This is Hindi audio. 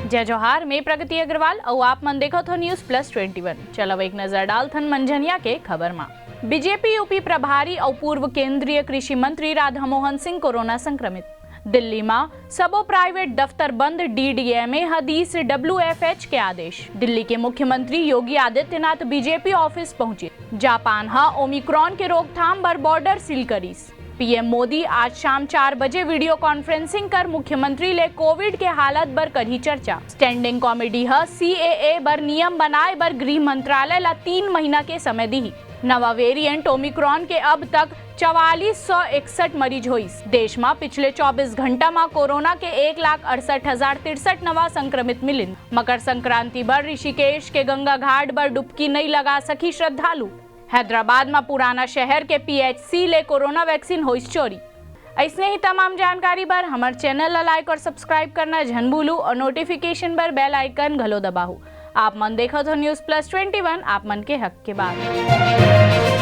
जय जोहार, मैं प्रगति अग्रवाल और आप मन देखो तो न्यूज प्लस 21। चलो एक नजर डाल थन मंझनिया के खबर में। बीजेपी यूपी प्रभारी और पूर्व केंद्रीय कृषि मंत्री राधा मोहन सिंह कोरोना संक्रमित। दिल्ली में सबो प्राइवेट दफ्तर बंद, डीडीएमए हदीस WFH के आदेश। दिल्ली के मुख्यमंत्री योगी आदित्यनाथ बीजेपी ऑफिस पहुंचे। जापान ओमिक्रॉन के रोकथाम पर बॉर्डर सील करीस। पीएम मोदी आज शाम 4 बजे वीडियो कॉन्फ्रेंसिंग कर मुख्यमंत्री ले कोविड के हालत पर करी चर्चा। स्टैंडिंग कॉमेडी CAA पर नियम बनाए पर गृह मंत्रालय ला 3 महीना के समय दी। नवा वेरिएंट ओमिक्रॉन के अब तक 4461 मरीज हुई। देश में पिछले 24 घंटा में कोरोना के 1,68,063 नवा संक्रमित मिले। मकर संक्रांति पर ऋषिकेश के गंगा घाट पर डुबकी नहीं लगा सकी श्रद्धालु। हैदराबाद में पुराना शहर के PHC ले कोरोना वैक्सीन हुई चोरी। ऐसे ही तमाम जानकारी पर हमारे चैनल ला लाइक और सब्सक्राइब करना जन भूलू और नोटिफिकेशन पर बेल आइकन घलो दबाहू। आप मन देखो तो न्यूज प्लस 21, आप मन के हक के बात।